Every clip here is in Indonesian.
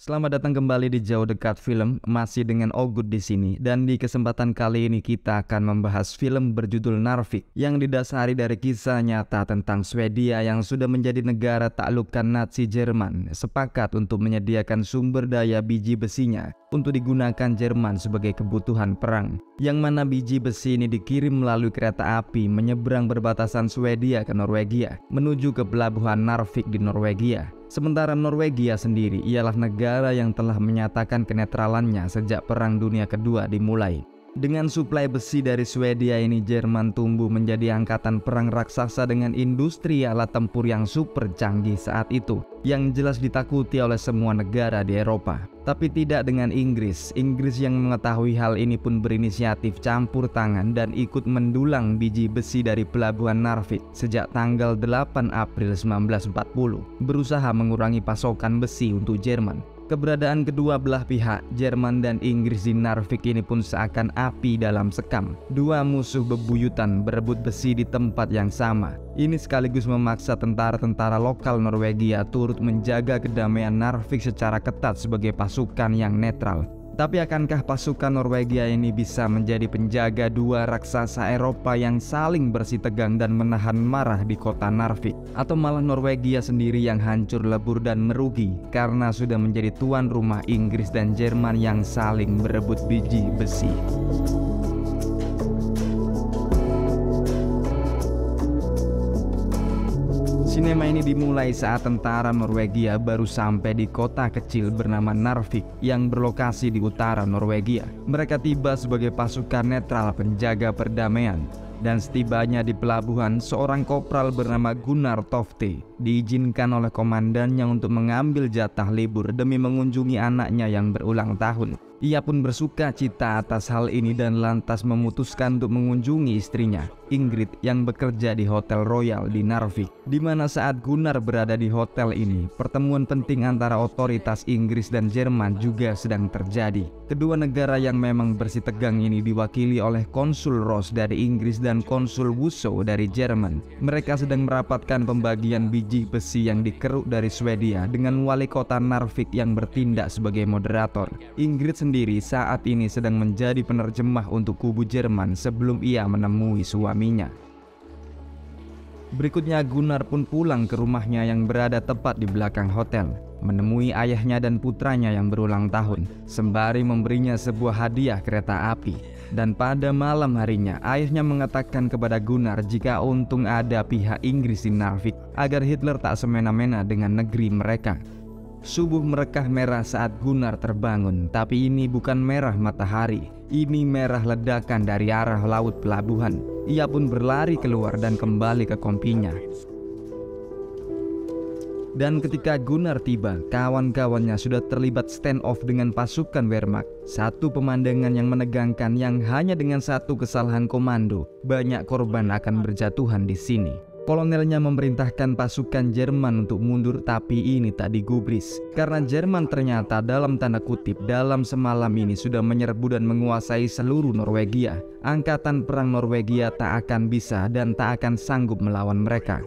Selamat datang kembali di Jauh Dekat Film, masih dengan Ogut di sini. Dan di kesempatan kali ini kita akan membahas film berjudul Narvik yang didasari dari kisah nyata tentang Swedia yang sudah menjadi negara taklukan Nazi Jerman sepakat untuk menyediakan sumber daya biji besinya untuk digunakan Jerman sebagai kebutuhan perang. Yang mana biji besi ini dikirim melalui kereta api menyeberang perbatasan Swedia ke Norwegia menuju ke pelabuhan Narvik di Norwegia. Sementara Norwegia sendiri ialah negara yang telah menyatakan kenetralannya sejak Perang Dunia Kedua dimulai. Dengan suplai besi dari Swedia ini, Jerman tumbuh menjadi angkatan perang raksasa dengan industri alat tempur yang super canggih saat itu, yang jelas ditakuti oleh semua negara di Eropa. Tapi tidak dengan Inggris. Inggris yang mengetahui hal ini pun berinisiatif campur tangan dan ikut mendulang biji besi dari pelabuhan Narvik sejak tanggal 8 April 1940, berusaha mengurangi pasokan besi untuk Jerman. Keberadaan kedua belah pihak, Jerman dan Inggris di Narvik ini pun seakan api dalam sekam. Dua musuh bebuyutan berebut besi di tempat yang sama. Ini sekaligus memaksa tentara-tentara lokal Norwegia turut menjaga kedamaian Narvik secara ketat sebagai pasukan yang netral. Tapi akankah pasukan Norwegia ini bisa menjadi penjaga dua raksasa Eropa yang saling bersitegang dan menahan marah di kota Narvik? Atau malah Norwegia sendiri yang hancur lebur dan merugi karena sudah menjadi tuan rumah Inggris dan Jerman yang saling berebut biji besi? Sinema ini dimulai saat tentara Norwegia baru sampai di kota kecil bernama Narvik yang berlokasi di utara Norwegia. Mereka tiba sebagai pasukan netral penjaga perdamaian. Dan setibanya di pelabuhan, seorang kopral bernama Gunnar Tofte diizinkan oleh komandannya untuk mengambil jatah libur demi mengunjungi anaknya yang berulang tahun. Ia pun bersuka cita atas hal ini dan lantas memutuskan untuk mengunjungi istrinya, Ingrid, yang bekerja di Hotel Royal di Narvik. Di mana saat Gunnar berada di hotel ini, pertemuan penting antara otoritas Inggris dan Jerman juga sedang terjadi. Kedua negara yang memang bersitegang ini diwakili oleh Konsul Ross dari Inggris dan Konsul Wusso dari Jerman. Mereka sedang merapatkan pembagian biji besi yang dikeruk dari Swedia dengan wali kota Narvik yang bertindak sebagai moderator. Ingrid sendiri saat ini sedang menjadi penerjemah untuk kubu Jerman sebelum ia menemui suaminya. Berikutnya Gunnar pun pulang ke rumahnya yang berada tepat di belakang hotel, menemui ayahnya dan putranya yang berulang tahun, sembari memberinya sebuah hadiah kereta api. Dan pada malam harinya, ayahnya mengatakan kepada Gunnar jika untung ada pihak Inggris di Narvik agar Hitler tak semena-mena dengan negeri mereka. Subuh merekah merah saat Gunnar terbangun, tapi ini bukan merah matahari. Ini merah ledakan dari arah laut pelabuhan. Ia pun berlari keluar dan kembali ke kompinya. Dan ketika Gunnar tiba, kawan-kawannya sudah terlibat stand-off dengan pasukan Wehrmacht. Satu pemandangan yang menegangkan yang hanya dengan satu kesalahan komando, banyak korban akan berjatuhan di sini. Kolonelnya memerintahkan pasukan Jerman untuk mundur, tapi ini tak digubris. Karena Jerman ternyata dalam tanda kutip dalam semalam ini sudah menyerbu dan menguasai seluruh Norwegia. Angkatan perang Norwegia tak akan bisa dan tak akan sanggup melawan mereka.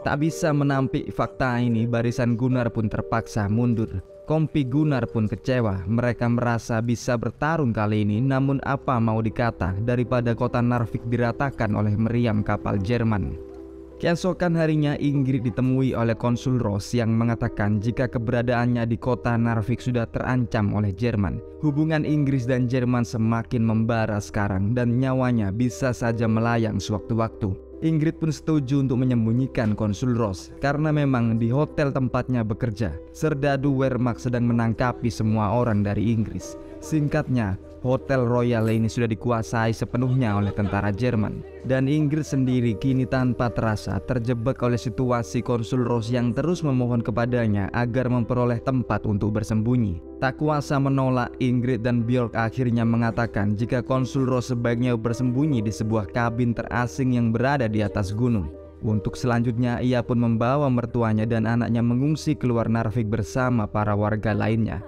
Tak bisa menampik fakta ini, barisan Gunnar pun terpaksa mundur. Kompi Gunnar pun kecewa. Mereka merasa bisa bertarung kali ini, namun apa mau dikata daripada kota Narvik diratakan oleh meriam kapal Jerman. Keesokan harinya Ingrid ditemui oleh Konsul Ross yang mengatakan jika keberadaannya di kota Narvik sudah terancam oleh Jerman. Hubungan Inggris dan Jerman semakin membara sekarang dan nyawanya bisa saja melayang sewaktu-waktu. Ingrid pun setuju untuk menyembunyikan Konsul Ross karena memang di hotel tempatnya bekerja, serdadu Wehrmacht sedang menangkapi semua orang dari Inggris. Singkatnya, Hotel Royal ini sudah dikuasai sepenuhnya oleh tentara Jerman. Dan Inggris sendiri kini tanpa terasa terjebak oleh situasi Konsul Ross yang terus memohon kepadanya agar memperoleh tempat untuk bersembunyi. Tak kuasa menolak, Ingrid dan Björk akhirnya mengatakan jika Konsul Ross sebaiknya bersembunyi di sebuah kabin terasing yang berada di atas gunung. Untuk selanjutnya ia pun membawa mertuanya dan anaknya mengungsi keluar Narvik bersama para warga lainnya.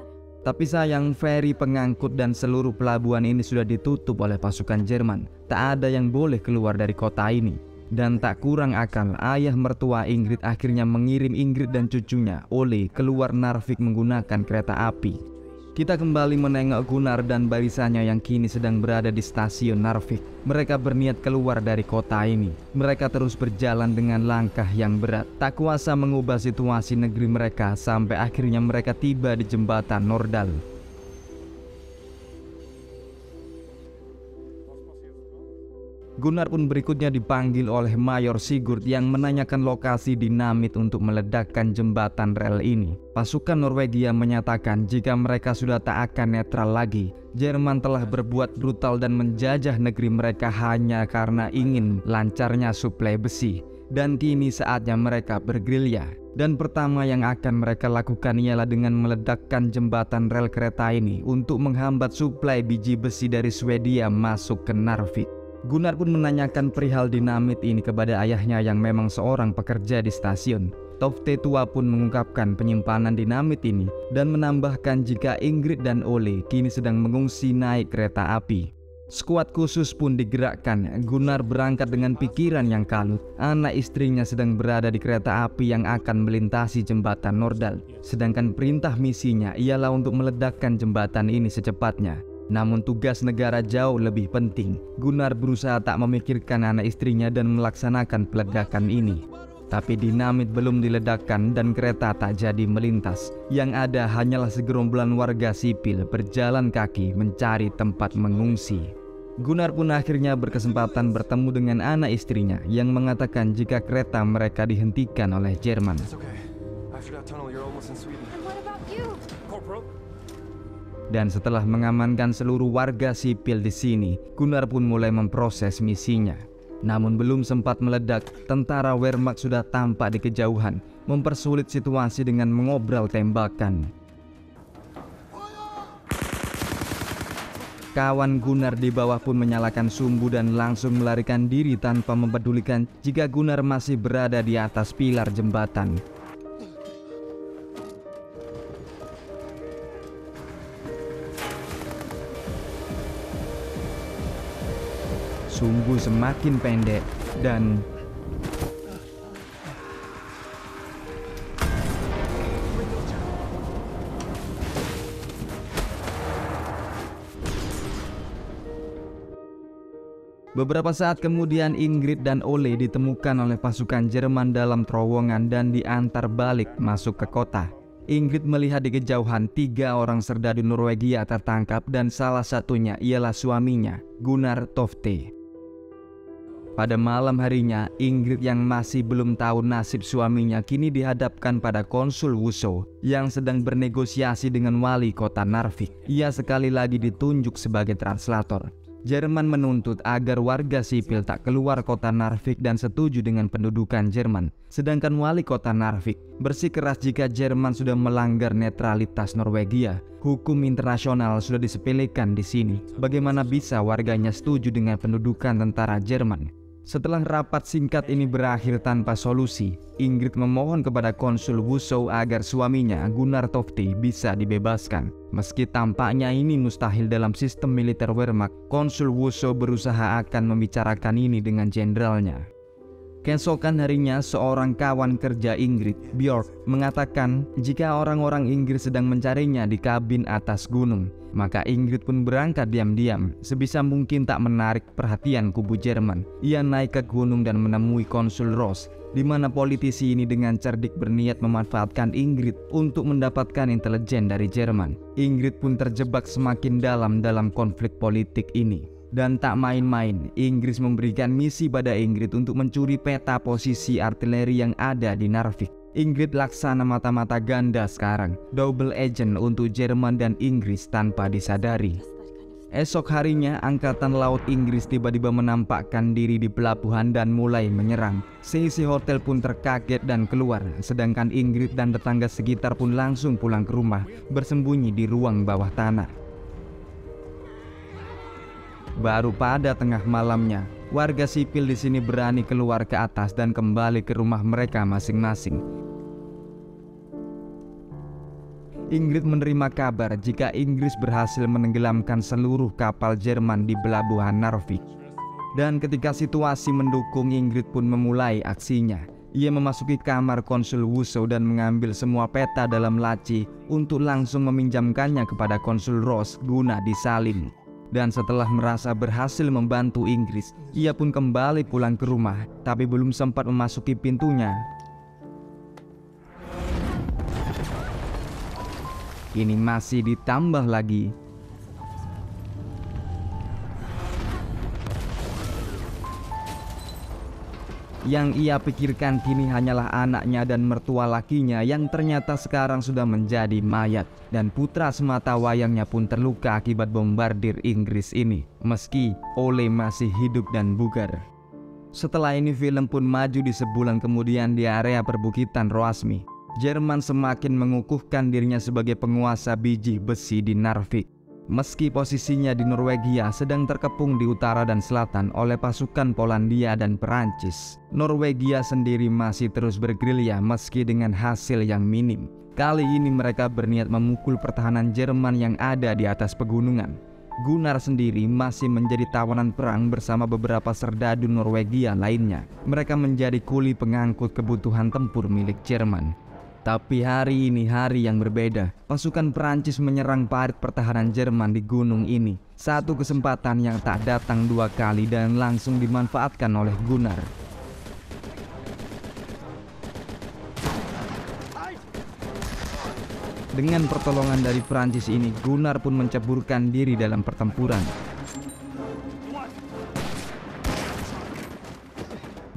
Tapi sayang, feri pengangkut dan seluruh pelabuhan ini sudah ditutup oleh pasukan Jerman. Tak ada yang boleh keluar dari kota ini. Dan tak kurang akal, ayah mertua Ingrid akhirnya mengirim Ingrid dan cucunya, Ole, keluar Narvik menggunakan kereta api. Kita kembali menengok Gunnar dan barisannya yang kini sedang berada di stasiun Narvik. Mereka berniat keluar dari kota ini. Mereka terus berjalan dengan langkah yang berat, tak kuasa mengubah situasi negeri mereka sampai akhirnya mereka tiba di jembatan Nordal. Gunnar pun berikutnya dipanggil oleh Mayor Sigurd yang menanyakan lokasi dinamit untuk meledakkan jembatan rel ini. Pasukan Norwegia menyatakan jika mereka sudah tak akan netral lagi. Jerman telah berbuat brutal dan menjajah negeri mereka hanya karena ingin lancarnya suplai besi. Dan kini saatnya mereka bergerilya. Dan pertama yang akan mereka lakukan ialah dengan meledakkan jembatan rel kereta ini untuk menghambat suplai biji besi dari Swedia masuk ke Narvik. Gunnar pun menanyakan perihal dinamit ini kepada ayahnya yang memang seorang pekerja di stasiun. Tofte tua pun mengungkapkan penyimpanan dinamit ini dan menambahkan jika Ingrid dan Ole kini sedang mengungsi naik kereta api. Skuad khusus pun digerakkan. Gunnar berangkat dengan pikiran yang kalut. Anak istrinya sedang berada di kereta api yang akan melintasi jembatan Nordal. Sedangkan perintah misinya ialah untuk meledakkan jembatan ini secepatnya. Namun tugas negara jauh lebih penting. Gunnar berusaha tak memikirkan anak istrinya dan melaksanakan peledakan ini. Tapi dinamit belum diledakkan dan kereta tak jadi melintas. Yang ada hanyalah segerombolan warga sipil berjalan kaki mencari tempat mengungsi. Gunnar pun akhirnya berkesempatan bertemu dengan anak istrinya yang mengatakan jika kereta mereka dihentikan oleh Jerman. Dan setelah mengamankan seluruh warga sipil di sini, Gunnar pun mulai memproses misinya. Namun belum sempat meledak, tentara Wehrmacht sudah tampak di kejauhan, mempersulit situasi dengan mengobrol tembakan. Kawan Gunnar di bawah pun menyalakan sumbu dan langsung melarikan diri tanpa mempedulikan jika Gunnar masih berada di atas pilar jembatan. Sumbu semakin pendek dan beberapa saat kemudian Ingrid dan Ole ditemukan oleh pasukan Jerman dalam terowongan dan diantar balik masuk ke kota. Ingrid melihat di kejauhan 3 orang serdadu Norwegia tertangkap dan salah satunya ialah suaminya, Gunnar Tofte. Pada malam harinya, Ingrid yang masih belum tahu nasib suaminya kini dihadapkan pada konsul Wusso yang sedang bernegosiasi dengan wali kota Narvik. Ia sekali lagi ditunjuk sebagai translator. Jerman menuntut agar warga sipil tak keluar kota Narvik dan setuju dengan pendudukan Jerman. Sedangkan wali kota Narvik bersikeras jika Jerman sudah melanggar netralitas Norwegia. Hukum internasional sudah disepelekan di sini. Bagaimana bisa warganya setuju dengan pendudukan tentara Jerman? Setelah rapat singkat ini berakhir tanpa solusi, Ingrid memohon kepada konsul Wusso agar suaminya Gunnar Tofte bisa dibebaskan. Meski tampaknya ini mustahil dalam sistem militer Wehrmacht, konsul Wusso berusaha akan membicarakan ini dengan jenderalnya. Keesokan harinya, seorang kawan kerja Ingrid, Björk, mengatakan jika orang-orang Inggris sedang mencarinya di kabin atas gunung. Maka Ingrid pun berangkat diam-diam, sebisa mungkin tak menarik perhatian kubu Jerman. Ia naik ke gunung dan menemui konsul Ross, di mana politisi ini dengan cerdik berniat memanfaatkan Ingrid untuk mendapatkan intelijen dari Jerman. Ingrid pun terjebak semakin dalam konflik politik ini. Dan tak main-main, Inggris memberikan misi pada Ingrid untuk mencuri peta posisi artileri yang ada di Narvik. Ingrid laksana mata-mata ganda sekarang, double agent untuk Jerman dan Inggris tanpa disadari. Esok harinya, Angkatan Laut Inggris tiba-tiba menampakkan diri di pelabuhan dan mulai menyerang. Seisi hotel pun terkaget dan keluar, sedangkan Ingrid dan tetangga sekitar pun langsung pulang ke rumah, bersembunyi di ruang bawah tanah. Baru pada tengah malamnya, warga sipil di sini berani keluar ke atas dan kembali ke rumah mereka masing-masing. Ingrid menerima kabar jika Inggris berhasil menenggelamkan seluruh kapal Jerman di pelabuhan Narvik. Dan ketika situasi mendukung, Ingrid pun memulai aksinya. Ia memasuki kamar Konsul Wuso dan mengambil semua peta dalam laci untuk langsung meminjamkannya kepada Konsul Ross guna disalin. Dan setelah merasa berhasil membantu Inggris, ia pun kembali pulang ke rumah, tapi belum sempat memasuki pintunya. Ini masih ditambah lagi. Yang ia pikirkan kini hanyalah anaknya dan mertua lakinya yang ternyata sekarang sudah menjadi mayat. Dan putra semata wayangnya pun terluka akibat bombardir Inggris ini, meski Ole masih hidup dan bugar. Setelah ini film pun maju di sebulan kemudian di area perbukitan Roasmi. Jerman semakin mengukuhkan dirinya sebagai penguasa biji besi di Narvik. Meski posisinya di Norwegia sedang terkepung di utara dan selatan oleh pasukan Polandia dan Perancis, Norwegia sendiri masih terus bergerilya meski dengan hasil yang minim. Kali ini mereka berniat memukul pertahanan Jerman yang ada di atas pegunungan. Gunnar sendiri masih menjadi tawanan perang bersama beberapa serdadu Norwegia lainnya. Mereka menjadi kuli pengangkut kebutuhan tempur milik Jerman. Tapi hari ini hari yang berbeda. Pasukan Perancis menyerang parit pertahanan Jerman di gunung ini. Satu kesempatan yang tak datang dua kali dan langsung dimanfaatkan oleh Gunnar. Dengan pertolongan dari Perancis ini, Gunnar pun menceburkan diri dalam pertempuran.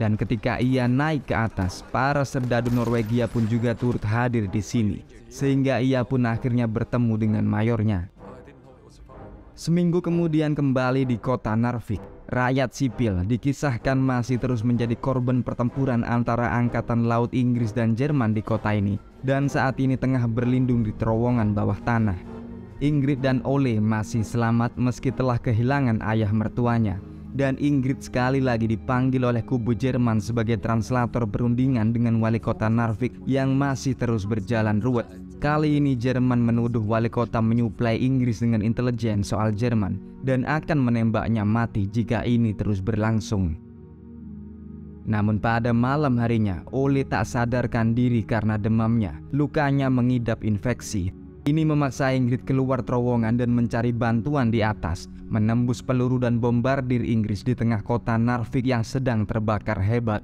Dan ketika ia naik ke atas, para serdadu Norwegia pun juga turut hadir di sini, sehingga ia pun akhirnya bertemu dengan mayornya. Seminggu kemudian kembali di kota Narvik, rakyat sipil dikisahkan masih terus menjadi korban pertempuran antara angkatan laut Inggris dan Jerman di kota ini, dan saat ini tengah berlindung di terowongan bawah tanah. Ingrid dan Ole masih selamat meski telah kehilangan ayah mertuanya. Dan Ingrid sekali lagi dipanggil oleh kubu Jerman sebagai translator perundingan dengan wali kota Narvik yang masih terus berjalan ruwet. Kali ini Jerman menuduh wali kota menyuplai Inggris dengan intelijen soal Jerman dan akan menembaknya mati jika ini terus berlangsung. Namun pada malam harinya, Ole tak sadarkan diri karena demamnya. Lukanya mengidap infeksi. Ini memaksa Ingrid keluar terowongan dan mencari bantuan di atas, menembus peluru dan bombardir Inggris di tengah kota Narvik yang sedang terbakar hebat.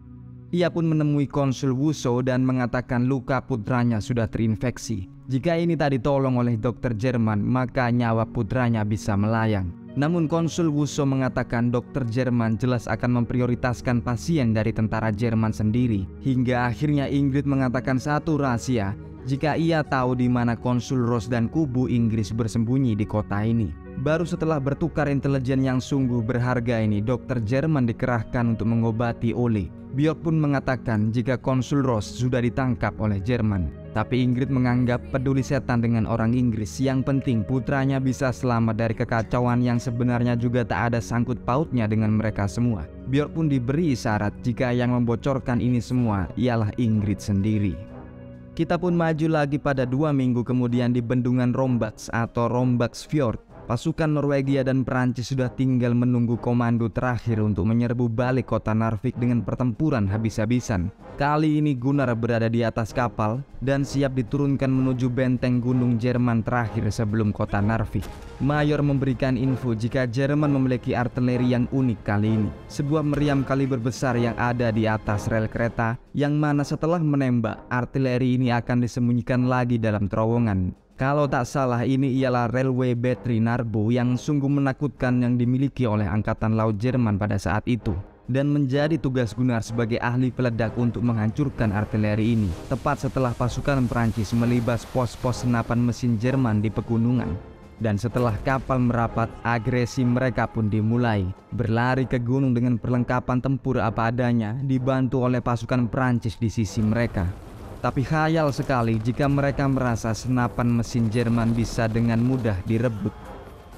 Ia pun menemui Konsul Wuso dan mengatakan luka putranya sudah terinfeksi. Jika ini tak ditolong oleh dokter Jerman, maka nyawa putranya bisa melayang. Namun Konsul Wuso mengatakan dokter Jerman jelas akan memprioritaskan pasien dari tentara Jerman sendiri. Hingga akhirnya Ingrid mengatakan satu rahasia, jika ia tahu di mana Konsul Ross dan kubu Inggris bersembunyi di kota ini. Baru setelah bertukar intelijen yang sungguh berharga ini, dokter Jerman dikerahkan untuk mengobati Ole. Björk pun mengatakan jika Konsul Ross sudah ditangkap oleh Jerman. Tapi Ingrid menganggap peduli setan dengan orang Inggris. Yang penting putranya bisa selamat dari kekacauan yang sebenarnya juga tak ada sangkut pautnya dengan mereka semua. Björk pun diberi isyarat jika yang membocorkan ini semua ialah Ingrid sendiri. Kita pun maju lagi pada 2 minggu kemudian di bendungan Rombax atau Rombaxfjord. Pasukan Norwegia dan Perancis sudah tinggal menunggu komando terakhir untuk menyerbu balik kota Narvik dengan pertempuran habis-habisan. Kali ini Gunnar berada di atas kapal dan siap diturunkan menuju benteng gunung Jerman terakhir sebelum kota Narvik. Mayor memberikan info jika Jerman memiliki artileri yang unik kali ini. Sebuah meriam kaliber besar yang ada di atas rel kereta, yang mana setelah menembak, artileri ini akan disembunyikan lagi dalam terowongan. Kalau tak salah ini ialah Railway Battery Narbo yang sungguh menakutkan yang dimiliki oleh Angkatan Laut Jerman pada saat itu. Dan menjadi tugas Gunnar sebagai ahli peledak untuk menghancurkan artileri ini, tepat setelah pasukan Perancis melibas pos-pos senapan mesin Jerman di pegunungan. Dan setelah kapal merapat, agresi mereka pun dimulai. Berlari ke gunung dengan perlengkapan tempur apa adanya, dibantu oleh pasukan Perancis di sisi mereka. Tapi khayal sekali jika mereka merasa senapan mesin Jerman bisa dengan mudah direbut.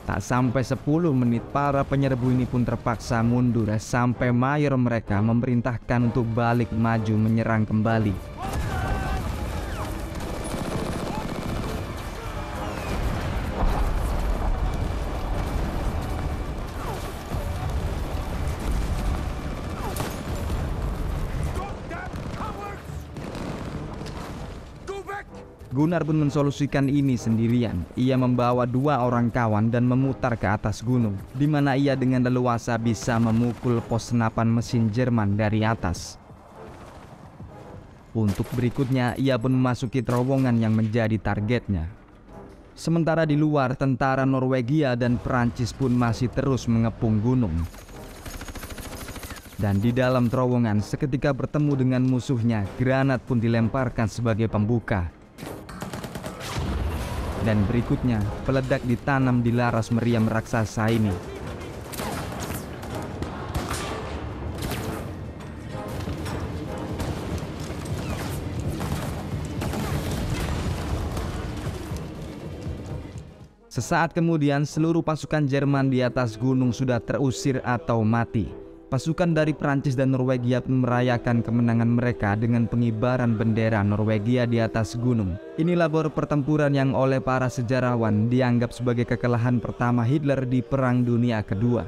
Tak sampai 10 menit para penyerbu ini pun terpaksa mundur sampai mayor mereka memerintahkan untuk balik maju menyerang kembali. Gunnar pun mensolusikan ini sendirian. Ia membawa 2 orang kawan dan memutar ke atas gunung, di mana ia dengan leluasa bisa memukul pos senapan mesin Jerman dari atas. Untuk berikutnya, ia pun memasuki terowongan yang menjadi targetnya. Sementara di luar, tentara Norwegia dan Perancis pun masih terus mengepung gunung. Dan di dalam terowongan, seketika bertemu dengan musuhnya, granat pun dilemparkan sebagai pembuka. Dan berikutnya, peledak ditanam di laras meriam raksasa ini. Sesaat kemudian, seluruh pasukan Jerman di atas gunung sudah terusir atau mati. Pasukan dari Prancis dan Norwegia pun merayakan kemenangan mereka dengan pengibaran bendera Norwegia di atas gunung. Inilah bor pertempuran yang oleh para sejarawan dianggap sebagai kekalahan pertama Hitler di Perang Dunia Kedua.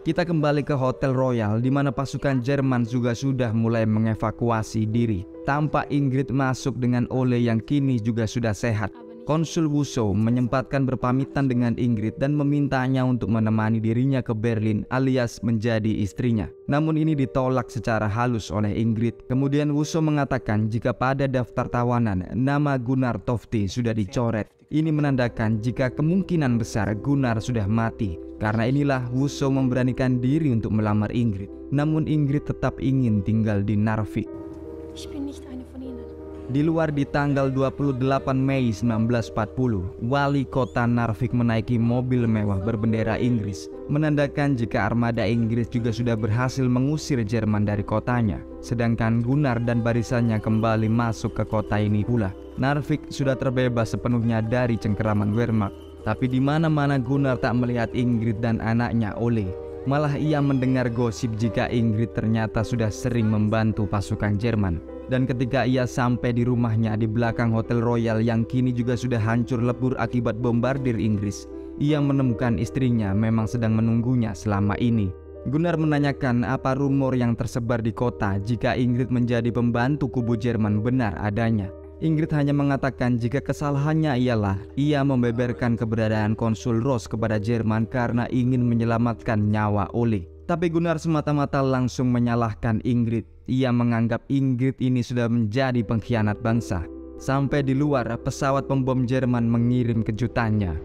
Kita kembali ke Hotel Royal, di mana pasukan Jerman juga sudah mulai mengevakuasi diri. Tampak Ingrid masuk dengan Ole yang kini juga sudah sehat. Konsul Wusso menyempatkan berpamitan dengan Ingrid dan memintanya untuk menemani dirinya ke Berlin alias menjadi istrinya. Namun ini ditolak secara halus oleh Ingrid. Kemudian Wusso mengatakan jika pada daftar tawanan nama Gunnar Tofte sudah dicoret. Ini menandakan jika kemungkinan besar Gunnar sudah mati. Karena inilah Wusso memberanikan diri untuk melamar Ingrid. Namun Ingrid tetap ingin tinggal di Narvik. Di luar di tanggal 28 Mei 1940, wali kota Narvik menaiki mobil mewah berbendera Inggris, menandakan jika armada Inggris juga sudah berhasil mengusir Jerman dari kotanya. Sedangkan Gunnar dan barisannya kembali masuk ke kota ini pula. Narvik sudah terbebas sepenuhnya dari cengkeraman Wehrmacht. Tapi di mana-mana Gunnar tak melihat Ingrid dan anaknya Ole. Malah ia mendengar gosip jika Ingrid ternyata sudah sering membantu pasukan Jerman. Dan ketika ia sampai di rumahnya di belakang Hotel Royal yang kini juga sudah hancur lebur akibat bombardir Inggris, ia menemukan istrinya memang sedang menunggunya selama ini. Gunnar menanyakan apa rumor yang tersebar di kota jika Ingrid menjadi pembantu kubu Jerman benar adanya. Ingrid hanya mengatakan jika kesalahannya ialah ia membeberkan keberadaan konsul Ross kepada Jerman karena ingin menyelamatkan nyawa Ole. Tapi Gunnar semata-mata langsung menyalahkan Ingrid. Ia menganggap Ingrid ini sudah menjadi pengkhianat bangsa. Sampai di luar, pesawat pembom Jerman mengirim kejutannya.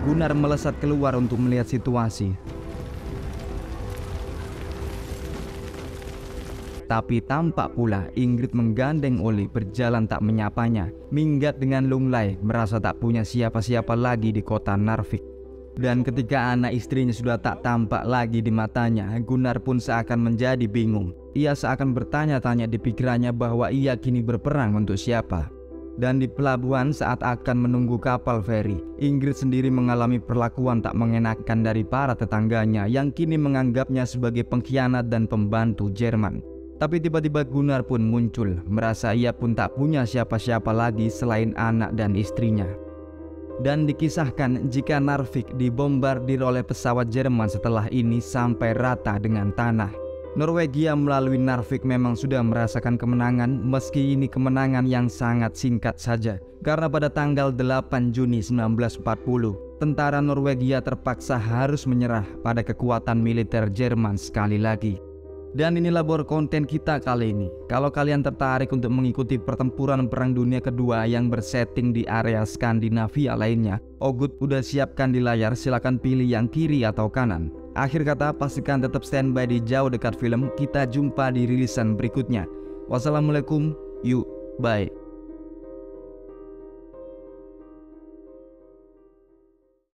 Gunnar melesat keluar untuk melihat situasi. Tapi tampak pula Ingrid menggandeng Ole berjalan tak menyapanya. Minggat dengan lunglai, merasa tak punya siapa-siapa lagi di kota Narvik. Dan ketika anak istrinya sudah tak tampak lagi di matanya, Gunnar pun seakan menjadi bingung. Ia seakan bertanya-tanya di pikirannya bahwa ia kini berperang untuk siapa. Dan di pelabuhan saat akan menunggu kapal feri, Ingrid sendiri mengalami perlakuan tak mengenakan dari para tetangganya yang kini menganggapnya sebagai pengkhianat dan pembantu Jerman. Tapi tiba-tiba Gunnar pun muncul, merasa ia pun tak punya siapa-siapa lagi selain anak dan istrinya. Dan dikisahkan jika Narvik dibombardir oleh pesawat Jerman setelah ini sampai rata dengan tanah. Norwegia melalui Narvik memang sudah merasakan kemenangan, meski ini kemenangan yang sangat singkat saja. Karena pada tanggal 8 Juni 1940, tentara Norwegia terpaksa harus menyerah pada kekuatan militer Jerman sekali lagi. Dan inilah bor konten kita kali ini. Kalau kalian tertarik untuk mengikuti pertempuran Perang Dunia Kedua yang bersetting di area Skandinavia lainnya, Ogut udah siapkan di layar, silakan pilih yang kiri atau kanan. Akhir kata, pastikan tetap standby di jauh dekat film. Kita jumpa di rilisan berikutnya. Wassalamualaikum, yuk, bye.